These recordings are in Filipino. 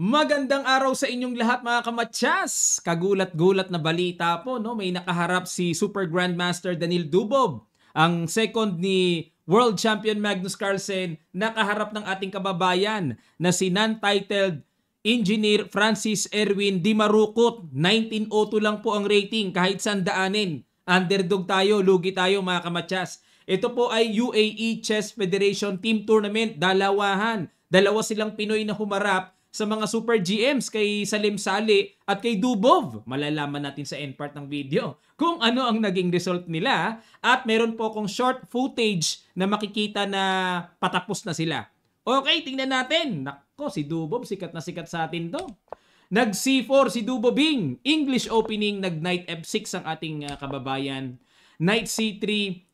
Magandang araw sa inyong lahat mga kamatyas! Kagulat-gulat na balita po, no? May nakaharap si Super Grandmaster Daniil Dubob. Ang second ni World Champion Magnus Carlsen, nakaharap ng ating kababayan na si non-titled Engineer Francis Erwin Di Marukot. 1902 lang po ang rating kahit saan daanin. Underdog tayo, lugi tayo mga kamatyas. Ito po ay UAE Chess Federation Team Tournament, dalawahan. Dalawa silang Pinoy na humarap sa mga Super GMs kay Salim Saleh at kay Dubov. Malalaman natin sa end part ng video kung ano ang naging result nila at meron po akong short footage na makikita na patapos na sila. Okay, tingnan natin. Nako, si Dubov sikat na sikat sa atin to. Nag C4 si Dubobing. English opening, nag Knight F6 ang ating kababayan. Knight C3,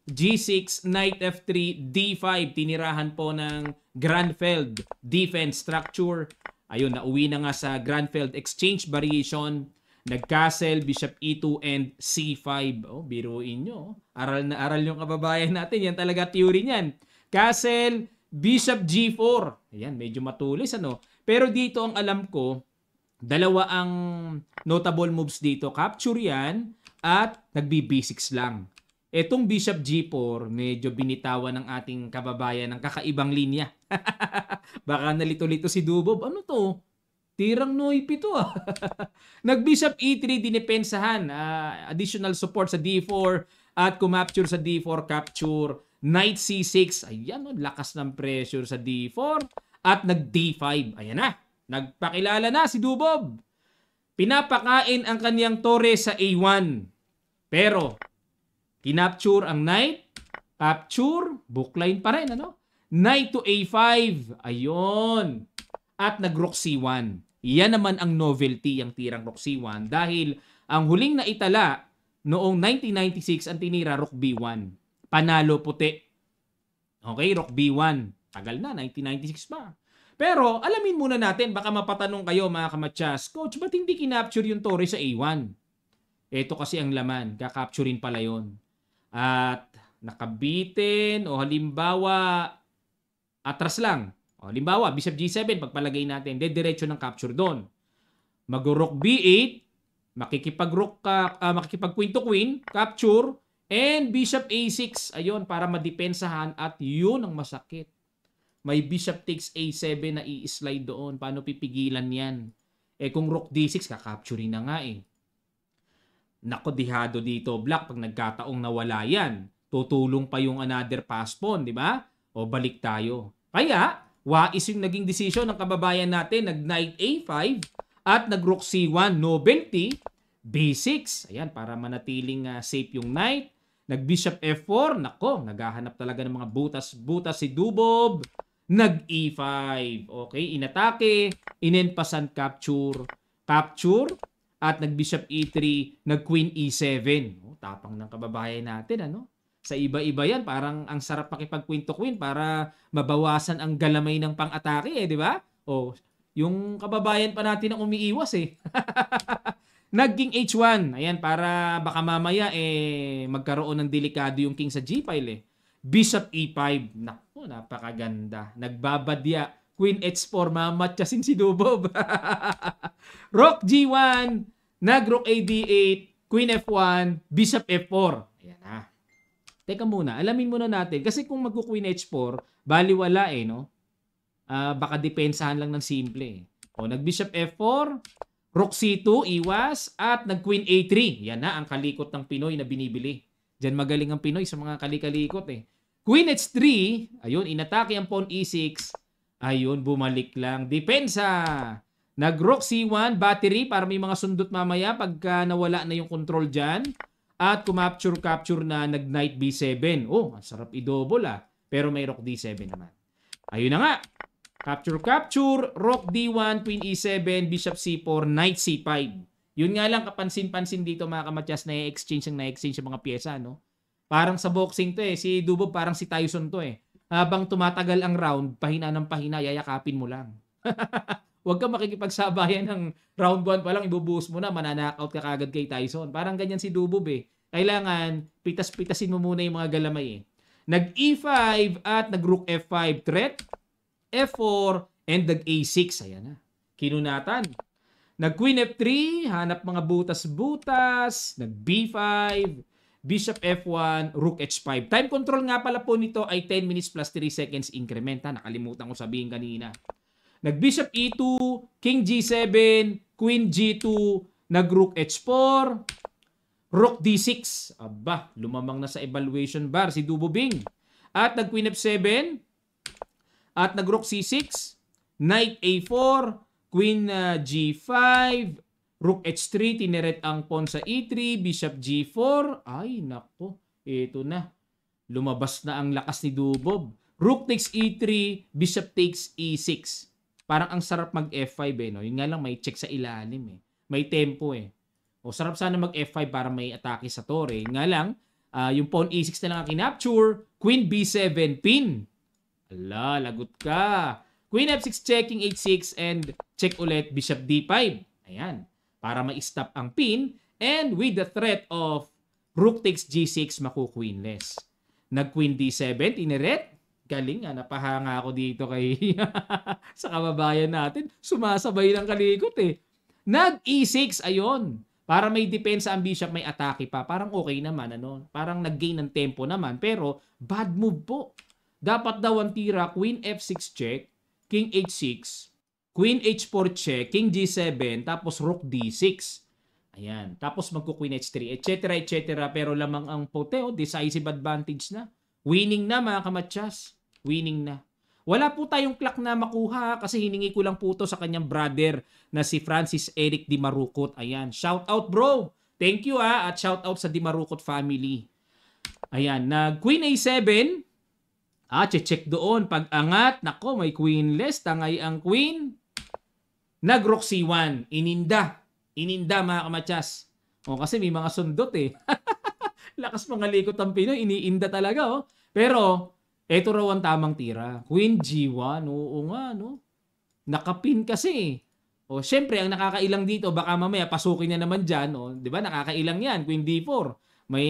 G6, Knight F3, D5. Tinirahan po ng Granfeld defense structure. Ayun, nauwi na nga sa Granfeld exchange variation. Nag-castle, Bishop E2, and C5. Oh, biruin nyo. Aral na aral yung kababayan natin. Yan talaga theory niyan. Castle, Bishop G4. Ayan, medyo matulis, ano? Pero dito ang alam ko, dalawa ang notable moves dito. Capture yan at nagbi-B6 lang. Etong Bishop G4, medyo binitawan ng ating kababayan ng kakaibang linya. Baka nalito-lito si Dubob. Ano to? Tirang noipi to ah. Nag-Bishop E3, dinepensahan. Additional support sa D4 at kumapture sa D4, capture. Knight C6. Ayan, lakas ng pressure sa D4. At nag-D5. Ayan na. Nagpakilala na si Dubob. Pinapakain ang kaniyang tore sa A1. Pero kinapture ang knight, capture, bookline pa rin, ano? Knight to A5, ayun. At nag-rook C1. Yan naman ang novelty, ang tirang rook C1. Dahil ang huling naitala noong 1996, ang tinira rook B1. Panalo puti. Okay, rook B1. Tagal na, 1996 pa. Pero alamin muna natin, baka mapatanong kayo mga kamatyas, Coach, ba't hindi kinapture yung tore sa A1? Ito kasi ang laman, kakapturein pala yun. At nakabitin o halimbawa atras lang. O halimbawa Bishop G7 pagpalagay natin, diretso ng capture doon. Mag-rook B8, makikipag queen to queen, capture, and Bishop A6. Ayun, para madepensahan at yun ang masakit. May Bishop takes A7 na i-slide doon. Paano pipigilan yan? Eh kung rook D6, kakapturein na nga eh. Nako, dihado dito, Black, pag nagkataong nawala yan. Tutulong pa yung another pass pawn, di ba? O balik tayo. Kaya, wais yung naging decision ng kababayan natin. Nag-Knight A5 at nag-Rook C1, novelty, B6. Ayan, para manatiling safe yung Knight. Nag-Bishop F4. Nako, naghahanap talaga ng mga butas-butas si Dubob. Nag-E5. Okay, inatake, inenpasan capture. Capture. At nag-Bishop E3, nag-Queen E7. Oh, tapang ng kababayan natin, ano? Sa iba-iba yan, parang ang sarap makipag-queen to queen para mabawasan ang galamay ng pang-atake, di ba? Oh, yung kababayan pa natin ang umiiwas eh. Nag-King H1. Ayan, para baka mamaya magkaroon ng delikado yung king sa G file eh. Bishop E5. Naku, napakaganda. Nagbabadya. Queen H4, mamatyasin si Dubob. Rook G1, nag-Rook AD8, Queen F1, Bishop F4. Ayan na. Teka muna, alamin muna natin. Kasi kung mag-Queen H4, baliwala eh, no? Baka depensahan lang ng simple eh. O, nag-Bishop F4, Rook C2, iwas, at nag-Queen A3. Yan na ang kalikot ng Pinoy na binibili. Diyan magaling ang Pinoy sa mga kalikalikot eh. Queen H3, ayun, inatake ang pawn E6. Ayun, bumalik lang. Depensa. Nag-Rook C1, battery para may mga sundot mamaya pagka nawala na yung control dyan. At kumapture-capture na nag-Knight B7. Oh, ang sarap i-double ah. Pero may Rook D7 naman. Ayun na nga. Capture-capture, Rook D1, Queen E7, Bishop C4, Knight C5. Yun nga lang, kapansin-pansin dito mga kamatyas na i-exchange ang na-exchange yung mga pyesa, no? Parang sa boxing to eh. Si Dubob parang si Tyson to eh. Habang tumatagal ang round, pahina ng pahina, yayakapin mo lang. Huwag ka makikipagsabayan ng round 1 pa lang, ibubuhos mo na, mananakaut ka kagad kay Tyson. Parang ganyan si Dubob eh. Kailangan, pitas-pitasin mo muna yung mga galamay eh. Nag-E5 at nag-Rook F5 threat, F4, and nag-A6. Ayan na. Kinunatan. Nag-Queen F3, hanap mga butas-butas. Nag-B5, Bishop F1, Rook H5. Time control nga pala po nito ay 10 minutes plus 3 seconds increment. Nakalimutan ko sabihin kanina. Nag-Bishop E2, King G7, Queen G2, nag-Rook H4, Rook D6. Aba, lumamang na sa evaluation bar si Dubobing. At nag-Queen F7, at nag-Rook C6, Knight A4, Queen G5, Rook H3, tineret ang pawn sa E3, Bishop G4. Ay, nako. Ito na. Lumabas na ang lakas ni Dubob. Rook takes E3, Bishop takes E6. Parang ang sarap mag F5 eh. No? Yun nga lang, may check sa ilalim eh. May tempo eh. O sarap sana mag F5 para may atake sa tore. Yun nga lang, yung pawn E6 na lang ang kinapture. Queen B7, pin. Ala, lagot ka. Queen F6 check, King H6, and check ulit, Bishop D5. Ayan. Para ma-stop ang pin. And with the threat of Rook takes G6, maku-queenless. Nag-Queen D7, tineret. Galing nga, napahanga ako dito kay sa kababayan natin. Sumasabay ng kalikot eh. Nag-E6, ayon. Para may depensa ang bishop, may atake pa. Parang okay naman, ano? Parang nag-gain ng tempo naman. Pero, bad move po. Dapat daw ang tira, Queen F6 check, King H6, Queen H4 check, King G7, tapos Rook D6. Ayan. Tapos magku-Queen H3, etc. etc. Pero lamang ang poteo, decisive advantage na. Winning na mga kamatsas. Winning na. Wala po tayong clock na makuha kasi hiningi ko lang po ito sa kanyang brother na si Francis Eric Di Marukot. Ayan. Shout out bro. Thank you at shout out sa Di Marukot family. Ayan. Nag-Queen A7. Check doon. Pag-angat, nako, may queenless. Tangay ang queen. Nag-Rook C1. Ininda. Ininda mga kamatsas. O, kasi may mga sundot eh. Lakas mga likot ang Pinoy. Iniinda talaga oh. Pero, eto raw ang tamang tira. Queen G1. Oo nga no. Nakapin kasi. O, syempre, ang nakakailang dito, baka mamaya pasukin niya naman dyan. O, di ba? Nakakailang yan. Queen D4. May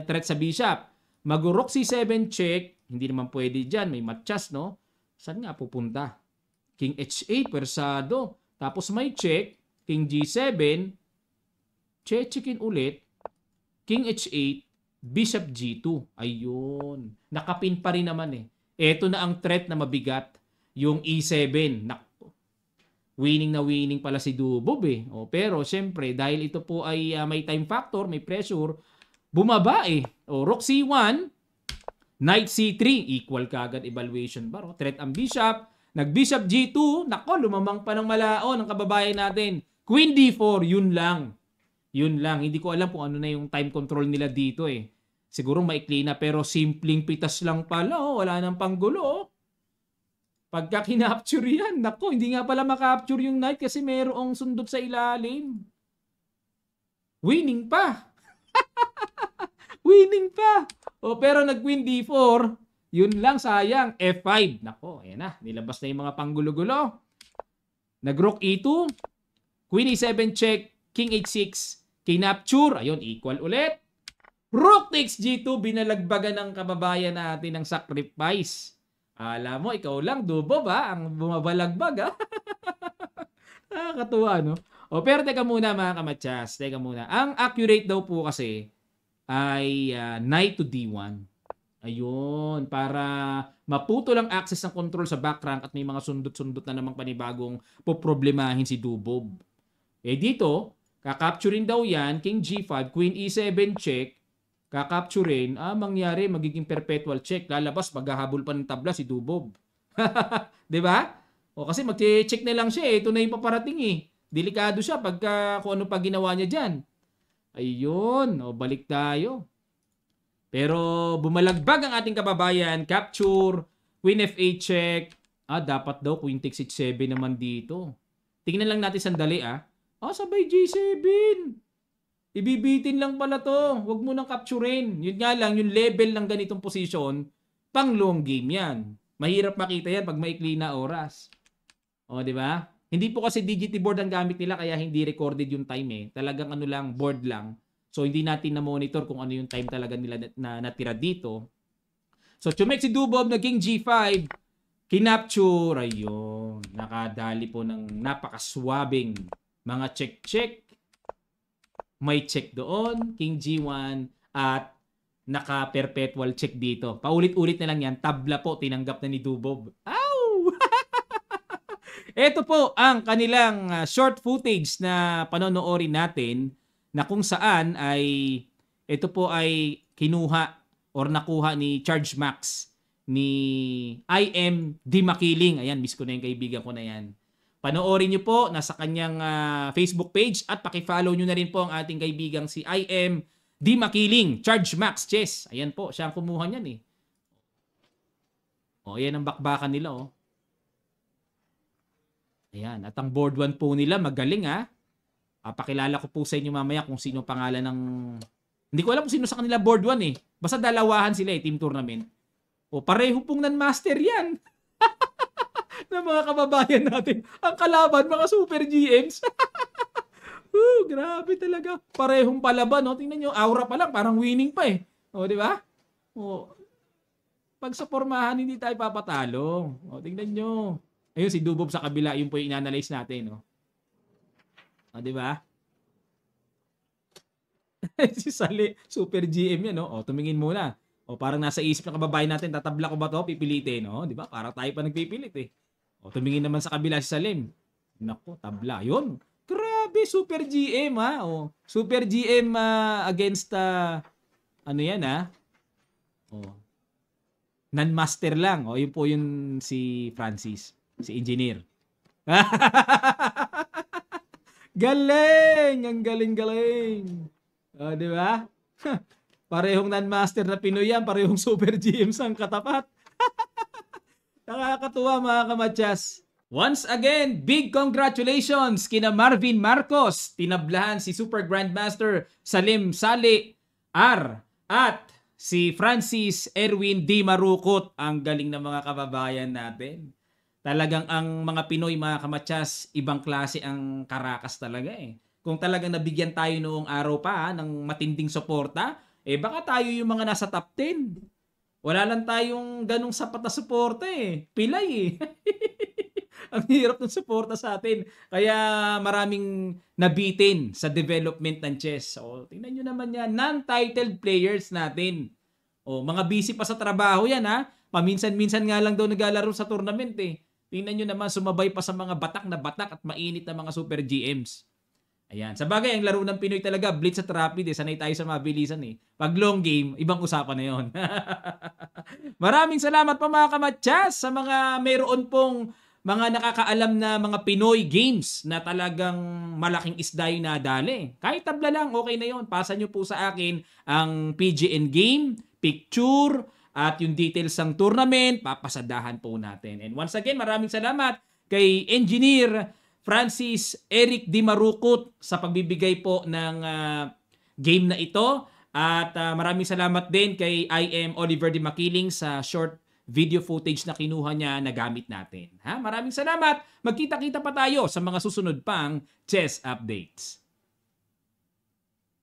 threat sa bishop. Mag-Rook C7 check. Hindi naman pwede dyan. May matchas, no? Saan nga pupunta? King H8, persado. Tapos may check. King G7. Checkin ulit. King H8. Bishop G2. Ayun. Nakapin pa rin naman eh. Ito na ang threat na mabigat. Yung E7. Winning na winning pala si Dubob eh. O, pero syempre, dahil ito po ay may time factor, may pressure, bumaba eh. O, Rook C1. Knight C3, equal kagad evaluation bar. Threat ang bishop. Nag-bishop G2. Nako, lumamang pa ng malaon ang kababayan natin. Queen D4, yun lang. Yun lang. Hindi ko alam kung ano na yung time control nila dito eh. Siguro maikli na pero simpleng pitas lang pala. Oh. Wala nang panggulo. Oh. Pagka kinapture yan, nako, hindi nga pala makapture yung knight kasi mayroong sundot sa ilalim. Winning pa. Winning pa. O pero nag-Queen D4, yun lang sayang. F5. Nako, ayan na. Nilabas na yung mga panggulo-gulo. Nag-Rook E2. Queen E7 check. King H6. Kinapture. Ayun, equal ulit. Rook takes G2. Binalagbagan ng kababayan natin ng sacrifice. Alam mo, ikaw lang, Dubob ang bumabalagbag Nakakatuwa, no? O pero teka muna mga kamatsas. Teka muna. Ang accurate daw po kasi ay knight to D1. Ayun, para maputol ang access ng control sa back rank at may mga sundot-sundot na namang panibagong poproblemahin si Dubob. Eh dito, kakapturin daw yan, King G5, Queen E7 check, kakapturin, mangyari, magiging perpetual check. Lalabas, maghahabol pa ng tabla si Dubob. Diba? O kasi mag-check na lang siya eh. Ito na yung paparating eh. Delikado siya pagka kung ano pa ginawa niya dyan. Ayun, balik tayo. Pero bumalagbag ang ating kababayan. Capture, Queen F8 check. Dapat daw Queen takes H7 naman dito. Tingnan lang natin sandali sabay G7. Ibibitin lang pala to. Huwag mo nang capturein. Yun nga lang, yung level ng ganitong posisyon, pang long game yan. Mahirap makita yan pag maikli na oras. Di ba? Hindi po kasi DGT board ang gamit nila kaya hindi recorded yung time eh. Talagang ano lang, board lang. So hindi natin na-monitor kung ano yung time talaga nila na natira dito. So chumek si Dubob na King G5, kinapture. Ayun. Nakadali po ng napakaswabing mga check-check. May check doon, King G1, at naka-perpetual check dito. Paulit-ulit na lang yan. Tabla po, tinanggap na ni Dubob. Ow! Ito po ang kanilang short footage na panonoorin natin na kung saan ay ito po ay kinuha or nakuha ni Charge Max ni IM Di Makiling. Ayan, miss ko na yung kaibigan ko na yan. Panoorin nyo po, nasa kanyang Facebook page at pakifollow nyo na rin po ang ating kaibigang si IM Di Makiling, Charge Max Chess. Ayan po, siya ang kumuha niyan eh. O, ayan ang bakbakan nila oh. Ayan, at ang board 1 po nila, magaling ha. Pakilala ko po sa inyo mamaya kung sino pangalan ng... Hindi ko alam kung sino sa kanila board 1 eh. Basta dalawahan sila eh, team tournament. O, pareho pong non-master yan. Ng mga kababayan natin. Ang kalaban, mga super GMs. Grabe talaga. Parehong palaban, no? Tingnan nyo, aura pa lang, parang winning pa eh. O, di ba? O, pag sa pormahan, hindi tayo papatalo. O, tingnan nyo. Ayun, si Dubob sa kabila, yun po yung inanalyze natin, no? O, di ba? Si Sali, super GM yan, no? O, tumingin muna. O, parang nasa isip ng kababayan natin, tatabla ko ba to? Pipilitin, no? Di ba? Parang tayo pa nagpipilit eh. O, tumingin naman sa kabila si Salim. Naku, tabla. Yun. Grabe, super GM ha. O, super GM against, ano yan ha? O, non-master lang. O, yun po yun si Francis. Si engineer. Galing! Ang galing-galing. O, di ba? Parehong non-master na Pinoy yan. Parehong super GMs ang katapat. Nakakatuwa mga kamatyas. Once again, big congratulations kina Marvin Marcos. Tinablahan si Super Grandmaster Salim Sali R at si Francis Erwin Di Marukot. Ang galing ng mga kababayan natin. Talagang ang mga Pinoy mga kamatyas, ibang klase ang karakas talaga eh. Kung talagang nabigyan tayo noong araw pa ng matinding suporta, baka tayo yung mga nasa top 10. Wala lang tayong ganong sapat na suporta eh. Pilay eh. Ang hirap ng suporta sa atin. Kaya maraming nabitin sa development ng chess. O, tingnan nyo naman yan. Non-titled players natin. O, mga busy pa sa trabaho yan ha. Paminsan-minsan nga lang daw naglalaro sa tournament eh. Tingnan nyo naman, sumabay pa sa mga batak na batak at mainit na mga super GMs. Ayan. Sa bagay, ang laro ng Pinoy talaga, blitz at rapid eh. Sanay tayo sa mabilisan eh. Pag long game, ibang usapan na yon. Maraming salamat pa mga kamatyas sa mga mayroon pong mga nakakaalam na mga Pinoy games na talagang malaking isda yung nadali. Kahit tabla lang, okay na yon. Pasa nyo po sa akin ang PGN game, picture, at yung details ng tournament, papasadahan po natin. And once again, maraming salamat kay Engineer Francis Eric Di Marukot sa pagbibigay po ng game na ito. At maraming salamat din kay IM Oliver Di Makiling sa short video footage na kinuha niya na gamit natin. Maraming salamat. Magkita-kita pa tayo sa mga susunod pang chess updates.